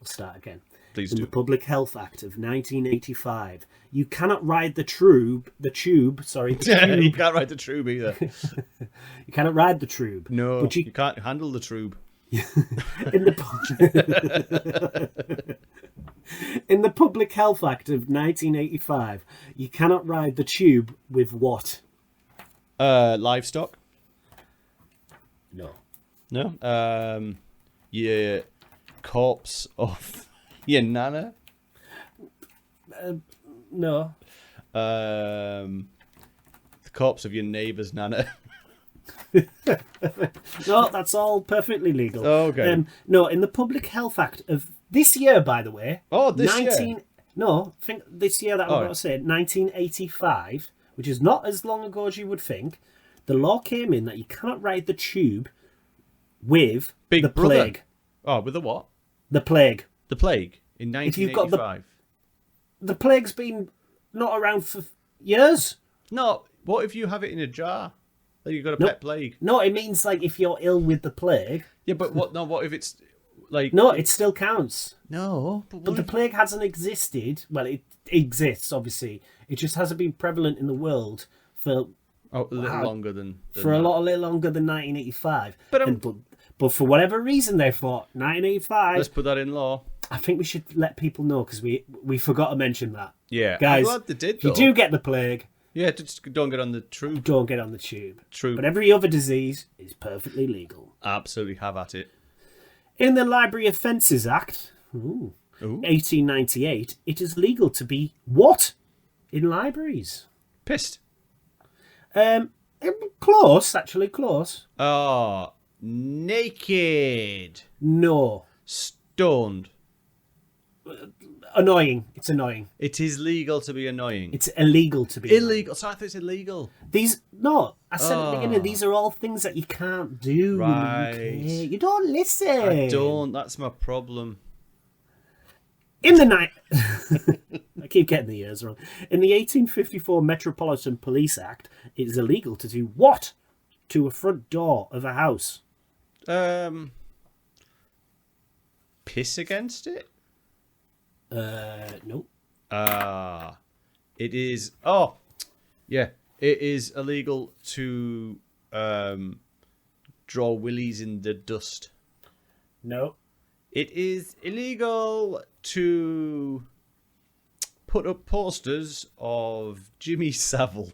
I'll start again. Please in do. the Public Health Act of 1985, you cannot ride the tube. The tube. You can't ride the tube either. You cannot ride the tube. No, but you can't handle the tube. In the Public Health Act of 1985, you cannot ride the tube with what? Livestock. No. No. Your corpse of your nana. No. The corpse of your neighbour's nana. No, that's all perfectly legal. Oh, okay. No, in the Public Health Act of this year, by the way. Oh, this year? No, think this year that I'm about to say, 1985, which is not as long ago as you would think, the law came in that you cannot ride the tube with Big the Brother. plague. Oh, with the what? The plague. The plague in 1985. The plague's been not around for years. No, what if you have it in a jar? Like you've got a pet plague. No, it means like if you're ill with the plague. Yeah, but what? No, what if it's like? No, it still counts. No, but the plague hasn't existed. Well, it exists, obviously. It just hasn't been prevalent in the world for a little longer than a little longer than 1985. But for whatever reason, they thought 1985. Let's put that in law. I think we should let people know because we forgot to mention that. Yeah, guys, I'm glad they did. If you do get the plague, yeah, just don't get on the tube. Don't get on the tube. True. But every other disease is perfectly legal. Absolutely, have at it. In the Library Offences Act, 1898, it is legal to be what in libraries? Pissed. Close, actually, close. Oh, naked. No. Stoned. Annoying. It's annoying. It is legal to be annoying. It's illegal to be illegal. So I thought it's illegal. I said at the beginning, these are all things that you can't do. Right. You don't listen. I don't. That's my problem. In the night, I keep getting the years wrong. In the 1854 Metropolitan Police Act, it is illegal to do what to a front door of a house? Piss against it? No. It is. Oh, yeah. It is illegal to draw willies in the dust. No. It is illegal to put up posters of Jimmy Savile.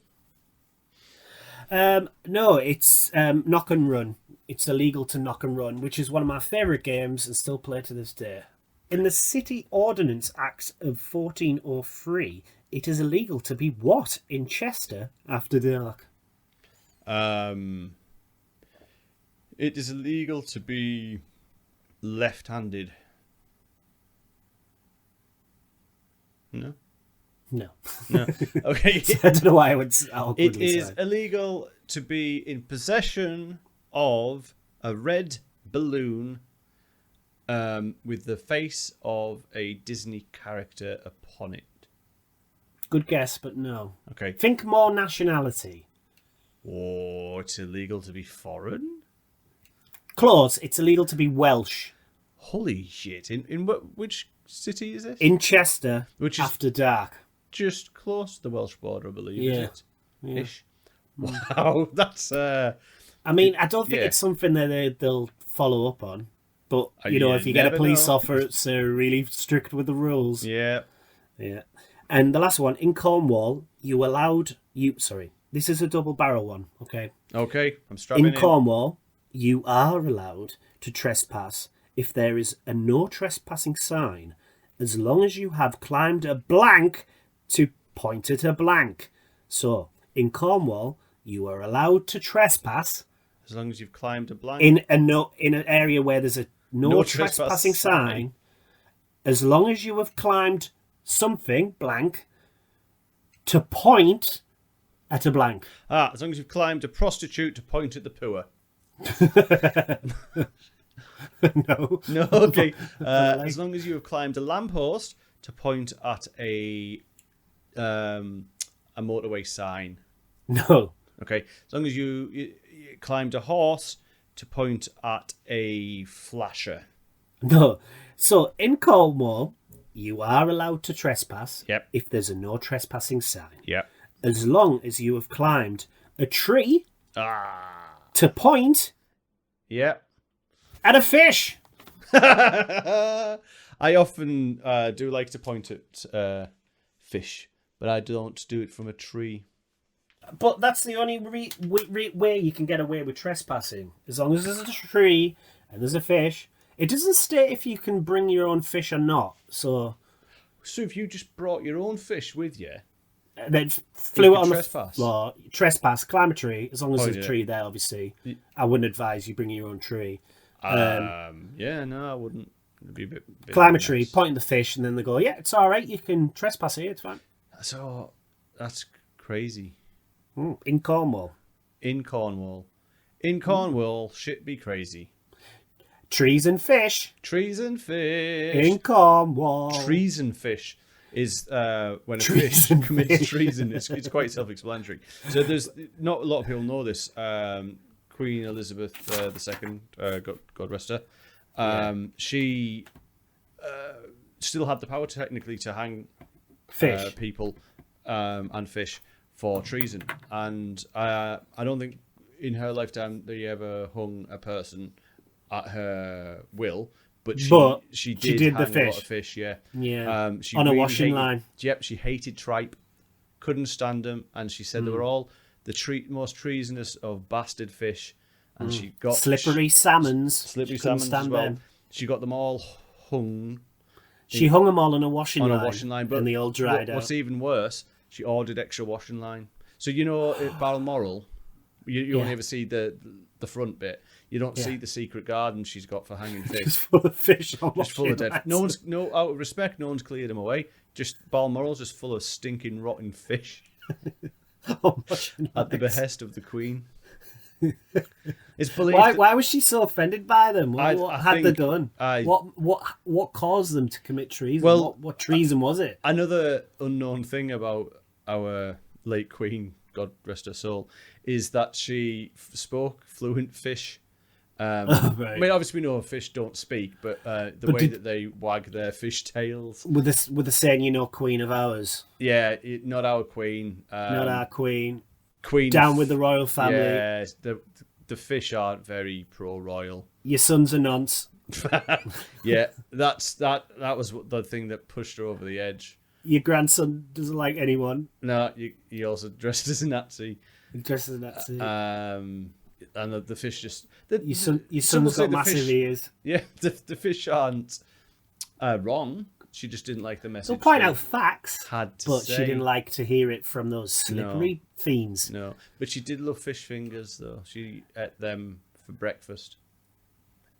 No, it's knock and run. It's illegal to knock and run, which is one of my favourite games and still play to this day. In the City Ordnance Acts of 1403, it is illegal to be what in Chester after dark? It is illegal to be left-handed. No? No. No. Okay. I don't know why I would. It is illegal to be in possession of a red balloon with the face of a Disney character upon it. Good guess, but no. Okay. Think more nationality. Oh, it's illegal to be foreign? Close. It's illegal to be Welsh. Holy shit. In which city is this? In Chester, Which is after dark. just close to the Welsh border, I believe, Yeah. is it? Yeah. Ish. Wow, that's... I mean, I don't think it's something that they'll follow up on. But, you know, you if you get a never police know. officer really strict with the rules. Yeah. Yeah. And the last one, in Cornwall, this is a double barrel one, okay? Okay, I'm strapping In Cornwall, you are allowed to trespass if there is a no trespassing sign, as long as you have climbed a blank to point at a blank. So, in Cornwall, you are allowed to trespass As long as you've climbed a blank. in an area where there's a no trespassing sign, as long as you have climbed something blank to point at a blank. As long as you've climbed a prostitute to point at the poor. No. No, okay. As long as you have climbed a lamppost to point at a motorway sign. No. Okay. As long as you climbed a horse to point at a flasher. No. So, in Cornwall, you are allowed to trespass Yep. if there's a no trespassing sign. Yep. As long as you have climbed a tree to point Yep. at a fish. I often do like to point at fish, but I don't do it from a tree. But that's the only way you can get away with trespassing. As long as there's a tree and there's a fish. It doesn't state if you can bring your own fish or not. So if you just brought your own fish with you, then flew it on trespass. the floor, trespass, climb a tree. As long as there's a yeah. tree there, obviously. I wouldn't advise you bringing your own tree. yeah, no, I wouldn't. It'd be a bit Climb a tree, point at the fish, and then they go, yeah, it's all right. You can trespass here. It's fine. So that's crazy. In Cornwall. In Cornwall, shit be crazy. Trees and fish. Trees and fish. In Cornwall. Treason fish is when a Treason fish commits fish. treason. It's quite self-explanatory. So there's not a lot of people know this. Queen Elizabeth II, God rest her. She still had the power technically to hang Fish. people and fish for treason, and I don't think in her lifetime they ever hung a person at her will, but she did hang the a fish. lot of fish. Yeah, she On a really washing hated, line. Yep, she hated tripe, couldn't stand them, and she said they were all the most treasonous of bastard fish, and she got Slippery salmons. slippery She couldn't salmons stand as well. them. She got them all hung She hung them all on a washing on line. a washing line, but and they all dried what's out. even worse, she ordered extra washing line. So you know, at Balmoral, you only ever see the front bit. You don't see the secret garden she's got for hanging fish. Just full of fish on Just full of washing dead. lines. Out of respect, no one's cleared them away. Just Balmoral's just full of stinking, rotten fish On washing at the lines. behest of the Queen. It's believed. Why was she so offended by them? What I had they think done? What caused them to commit treason? Well, what treason was it? Another unknown thing about our late Queen, God rest her soul, is that she spoke fluent fish. Right. I mean, obviously we know fish don't speak, but the way that they wag their fish tails. With the saying, you know, Queen of ours, Yeah, not our Queen. not our Queen. Queen. Down with the royal family. Yeah, the fish aren't very pro-royal. Your sons are nonce. Yeah, that was the thing that pushed her over the edge. Your grandson doesn't like anyone. No, he also dressed as a Nazi. He dresses as Nazi. And the fish just... Your some son's will say got the massive fish- ears. Yeah, the fish aren't Wrong. She just didn't like the message. They'll point they out facts, had to but say. she didn't like to hear it from those slippery fiends. No, but she did love fish fingers, though. She ate them for breakfast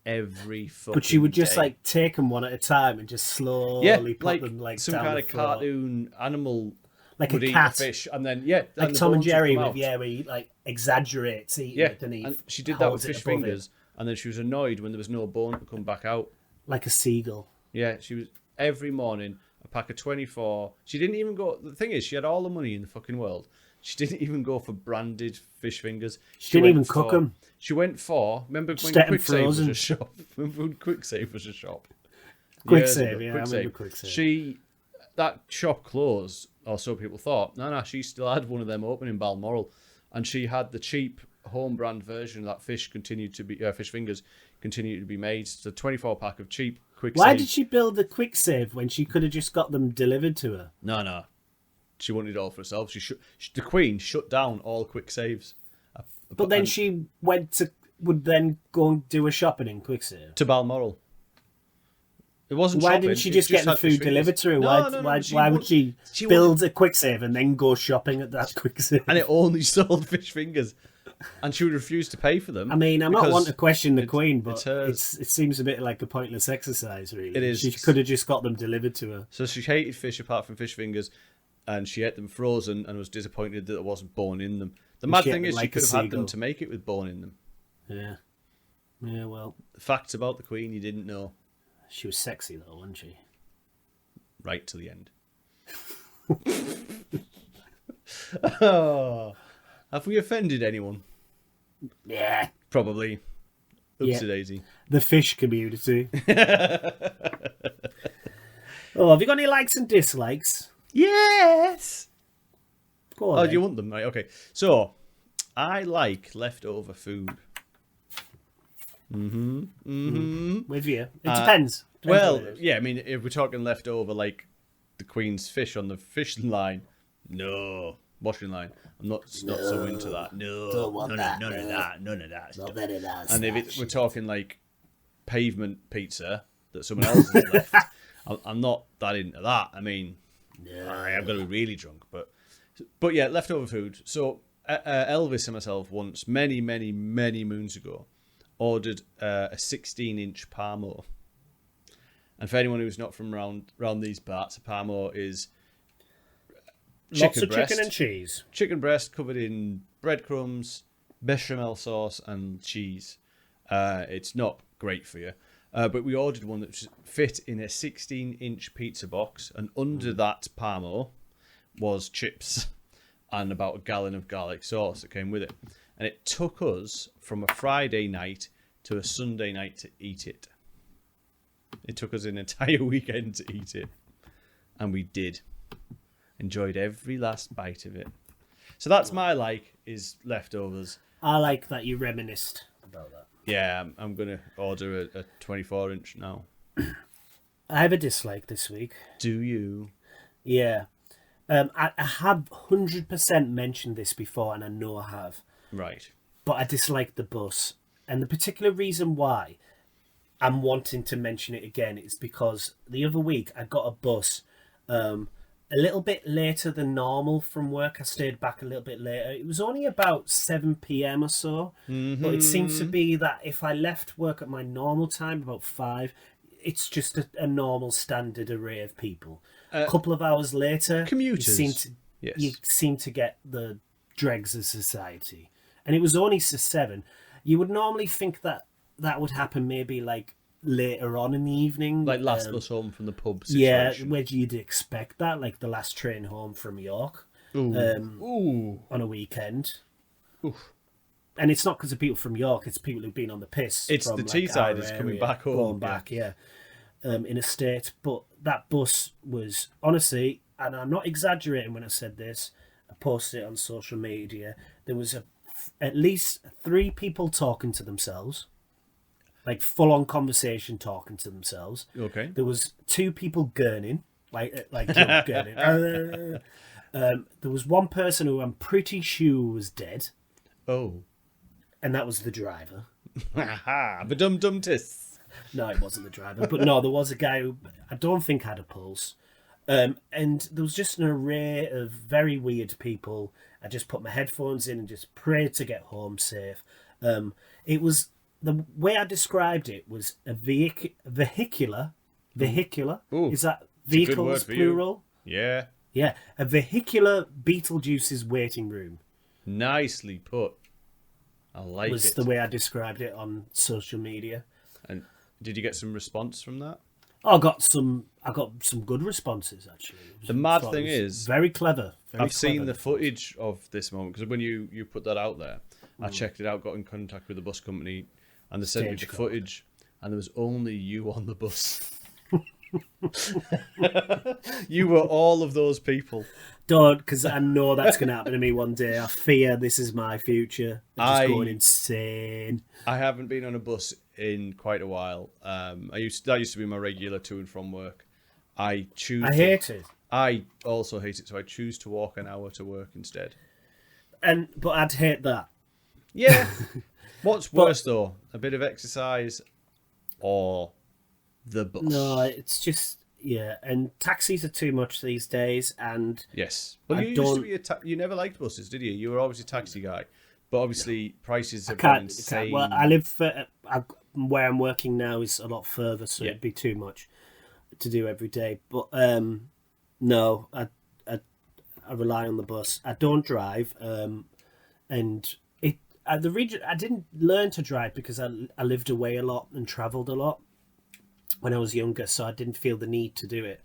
every fucking But she would just day. like take them one at a time and just slowly put like them like some down kind the of floor. cartoon animal Like would a eat cat. a fish, and then Like and the Tom and bones would Jerry come with out. where he like exaggerates eating it, and he and she did that with holds it fish above it, fingers, and then she was annoyed when there was no bone to come back out. like a seagull. Yeah, she was every morning a pack of 24. She didn't even go. The thing is, she had all the money in the fucking world. She didn't even go for branded fish fingers. She didn't went even cook for- 'em. She went for. Remember Just when ate 'em Quicksave was frozen. a shop? Remember when Quicksave was a shop? Quicksave, Years ago, yeah, I remember Quicksave. That shop closed, or so people thought. No, she still had one of them open in Balmoral, and she had the cheap home brand version that fish fingers continued to be made. It's a 24 pack of cheap Quicksave. Why did she build a quick save when she could have just got them delivered to her? No. She wanted it all for herself. The Queen shut down all quick saves. But then she would then go and do a shopping in quick save. To Balmoral. It wasn't Why shopping, didn't she it just get the had fish food delivered to her? fingers. Why would she build a quick save and then go shopping at that quick save? And it only sold fish fingers. And she would refuse to pay for them. I mean, I'm not because wanting to question the it's- Queen, it's but hers. it seems a bit like a pointless exercise, really. It is. She could have just got them delivered to her. So she hated fish apart from fish fingers, and she ate them frozen and was disappointed that there wasn't bone in them. The mad she ate thing them is, she like a could have had them seagull. to make it with bone in them. Yeah. Yeah, well, The facts about the Queen you didn't know she was sexy, though, wasn't she? right to the end. Oh, have we offended anyone? Yeah. Probably. Yeah. Oopsie daisy. The fish community. Oh, have you got any likes and dislikes? Yes. Go on. Oh, then. do you want them? Right, okay. So, I like leftover food. With you. It depends. Depends Well, what it is. yeah, I mean, if we're talking leftover, like the Queen's fish on the fishing line, no. Washing line. I'm not so into that. No. Don't want none, that, none no. of that. None of that. Not very nice. And if we're talking like pavement pizza that someone else has left, I'm not that into that. I mean, I'm going to be really drunk. But yeah, leftover food. So Elvis and myself once, many moons ago, ordered a 16-inch Parmo. And for anyone who's not from around these parts, a Parmo is Lots of breast. chicken and cheese. Chicken breast covered in breadcrumbs, bechamel sauce, and cheese. It's not great for you. But we ordered one that fit in a 16-inch pizza box, and under that Parmo was chips and about a gallon of garlic sauce that came with it. And it took us from a Friday night to a Sunday night to eat it. It took us an entire weekend to eat it. And we did. Enjoyed every last bite of it. So that's my is leftovers. I like that you reminisced about that. Yeah, I'm going to order a 24-inch now. I have a dislike this week. Do you? Yeah. I have 100% mentioned this before, and I know I have. Right. But I dislike the bus. And the particular reason why I'm wanting to mention it again is because the other week I got a bus a little bit later than normal from work. I stayed back a little bit later. It was only about 7 p.m. or so. But it seems to be that if I left work at my normal time, about 5, it's just a normal standard array of people. A couple of hours later, commuters. You seem to get the dregs of society. And it was only 7. You would normally think that would happen maybe like later on in the evening. Like last bus home from the pub Yeah, situation. where you'd expect that, like the last train home from York Ooh. on a weekend. Oof. And it's not because of people from York, it's people who've been on the piss. It's from, the like, Teessiders our coming area, back home, Going yeah. back, in a state. But that bus was, honestly, and I'm not exaggerating when I said this, I posted it on social media, there was at least 3 people talking to themselves. Like full-on conversation talking to themselves. Okay. There was 2 people gurning, like gurning. There was one person who I'm pretty sure was dead, Oh. and that was the driver. Ha ha. The dum-dum-tis. No, it wasn't the driver. But no, there was a guy who I don't think had a pulse. And there was just an array of very weird people. I just put my headphones in and just prayed to get home safe. It was, the way I described it was a vehicular. Ooh, Is that it's a good word vehicles for you. plural? Yeah. Yeah, a vehicular Beetlejuice's waiting room Nicely put. I like was it. the way I described it on social media. And did you get some response from that? I got some good responses actually. The mad Thought thing it was is, very clever. I've seen the footage of this moment because when you put that out there, Mm. I checked it out, got in contact with the bus company, and they sent me the Stagecoach. footage, and there was only you on the bus. You were all of those people. Don't, because I know that's going to happen to me one day. I fear this is my future. I'm just going insane. I haven't been on a bus in quite a while. That used to be my regular to and from work. I hate it. I also hate it, so I choose to walk an hour to work instead. But I'd hate that. Yeah. What's worse though, a bit of exercise or the bus? No, it's just and taxis are too much these days. And Yes. Well, you used to be you never liked buses, did you? You were always a taxi guy, but obviously prices have gone insane. Well, I live where I'm working now is a lot further, so it'd be too much to do every day. But no, I rely on the bus. I don't drive, and the region I didn't learn to drive because I lived away a lot and travelled a lot when I was younger, so I didn't feel the need to do it.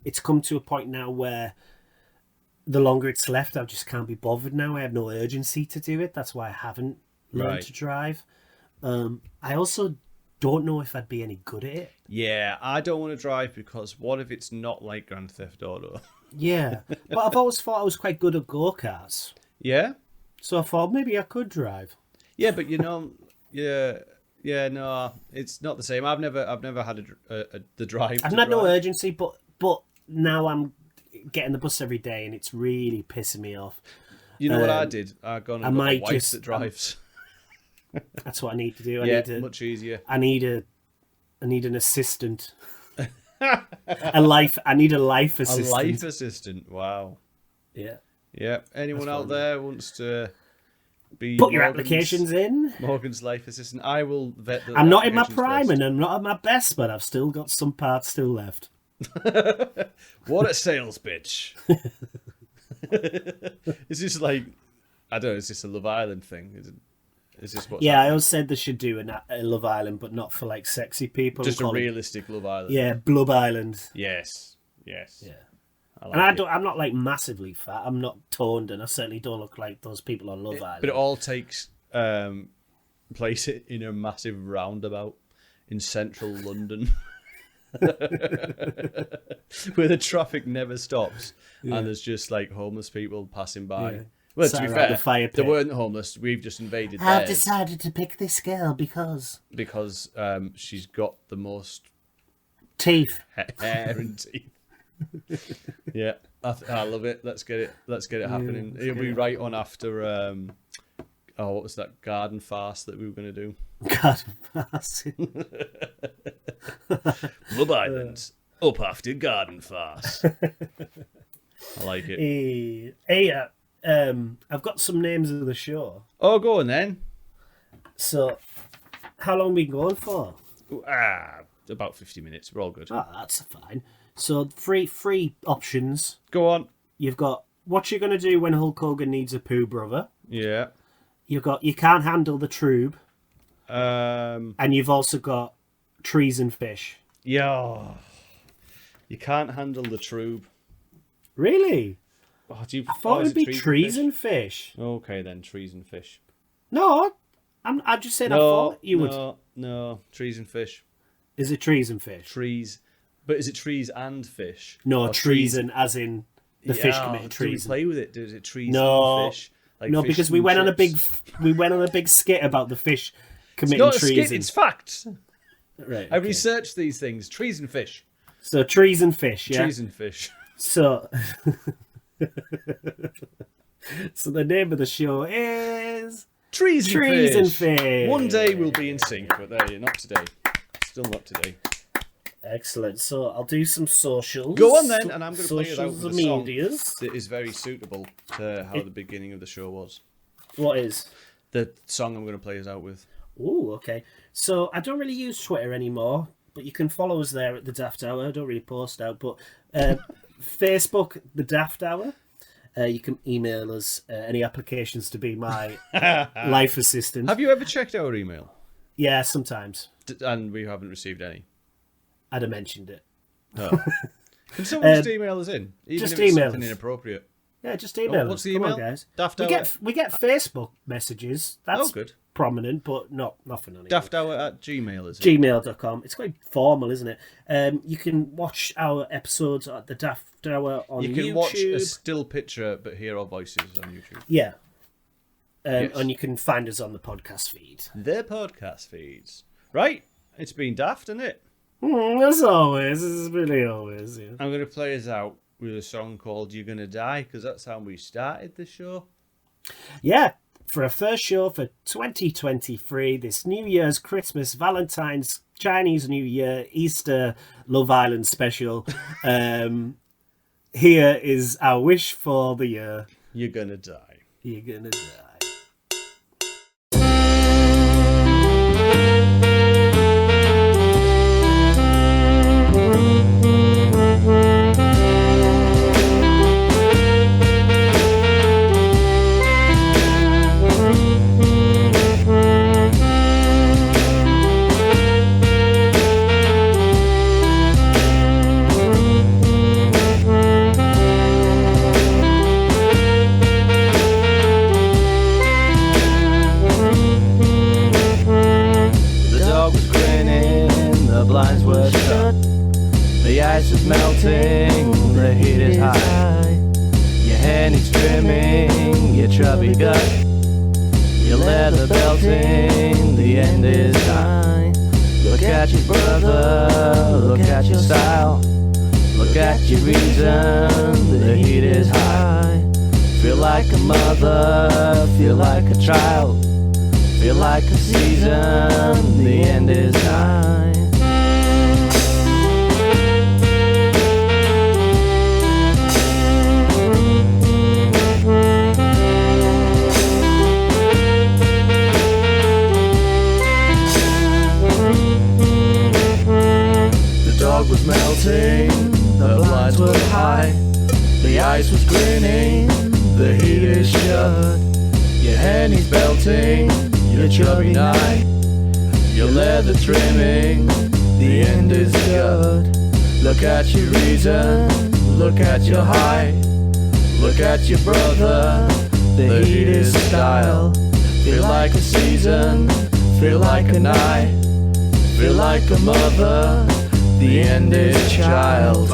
It's come to a point now where the longer it's left, I just can't be bothered now. I have no urgency to do it. That's why I haven't learned to drive. I also don't know if I'd be any good at it. Yeah, I don't want to drive because what if it's not like Grand Theft Auto? Yeah, but I've always thought I was quite good at go-karts. Yeah? So I thought maybe I could drive. Yeah, but no, it's not the same. I've never had the drive. I've had no urgency, but now I'm getting the bus every day, and it's really pissing me off. You know what I did? I got a wife that drives. That's what I need to do. Much easier. I need an assistant. I need a life assistant. A life assistant. Wow. Yeah. Yeah. Anyone out there wants to be put your applications in? Morgan's life assistant. I will vet the I'm not in my applications prime first. and I'm not at my best, but I've still got some parts still left. What a sales pitch. Is this like, I don't know, is this a Love Island thing? Is this what? Yeah, I always said they should do a Love Island, but not for like sexy people. Just a realistic Love Island. Yeah, Blub Island. Yes. Yeah. Like I'm not like massively fat. I'm not toned, and I certainly don't look like those people on Love Island. But it all takes place in a massive roundabout in central London, where the traffic never stops, and there's just like homeless people passing by. Yeah. Well, Sat to be around fair, the fire they pit. weren't homeless. We've just invaded I've theirs decided to pick this girl because she's got the most teeth. hair and teeth. Yeah, I love it. Let's get it happening. It'll be right on after what was that garden farce that we were going to do? Garden farce. Love Island up after garden farce. I like it. I've got some names of the show. Oh, go on then. So, how long we going for? About 50 minutes. We're all good. Oh, that's fine. So, three options. Go on. You've got what you're going to do when Hulk Hogan needs a poo brother. Yeah. You've got you can't handle the trube. And you've also got treason fish. Yeah. You can't handle the trube. Really? Oh, I thought it would be treason fish. Okay then, treason fish. No, I just said I thought you would. No, treason fish. Is it treason fish? Trees. But is it trees and fish? No, Or treason as in the fish committed do we treason. play with it? Is it trees No. and fish? Like No, fish because we and went on a chips? big skit about the fish It's committing not a treason. skit, it's fact. Right. I okay. researched these things. Trees and fish. So treason fish, yeah. Trees and fish. So, so the name of the show is Trees and Trees and fish. Fish. One day we'll be in sync, but not today. Still not today. Excellent. So I'll do some socials. Go on then, and I'm going to play it out Socials with and a song medias. that is very suitable to how the beginning of the show was. What is? The song I'm going to play us out with. Oh, okay. So I don't really use Twitter anymore, but you can follow us there at the Daft Hour. I don't really post out, but Facebook, the Daft Hour. You can email us any applications to be my life assistant. Have you ever checked our email? Yeah, sometimes. And we haven't received any. I'd have mentioned it. Oh. Can someone just email us in? Even just if it's email something us. inappropriate. Yeah, just email us. What's the Come email? on, guys. Daft we Hour. get Facebook messages. That's good. prominent, but nothing on it. dafthour@gmail.com, is it? Gmail.com. It's quite formal, isn't it? You can watch our episodes at the Daft Hour on YouTube. You can watch a still picture, but hear our voices on YouTube. Yeah. Yes. And you can find us on the podcast feed. The podcast feeds. Right, it's been daft, isn't it? As always. It's really always, yeah. I'm going to play us out with a song called You're Gonna Die, because that's how we started the show. Yeah, for our first show for 2023, this New Year's, Christmas, Valentine's, Chinese New Year, Easter, Love Island special. Here is our wish for the year. You're gonna die. You're gonna die. Blinds were shut, the ice is melting, the heat is high. Your hair needs trimming, your chubby gut, your leather belting, the end is nigh. Look at your brother, look at your style, look at your reason, the heat is high. Feel like a mother, feel like a child, feel like a season, the end is nigh. Was melting, the blinds were high, the ice was grinning, the heat is shut. Your hair needs belting, your chubby night, your leather trimming, the end is good. Look at your reason, look at your height, look at your brother, the heat is style. Feel like a season, feel like a night, feel like a mother, the end is child.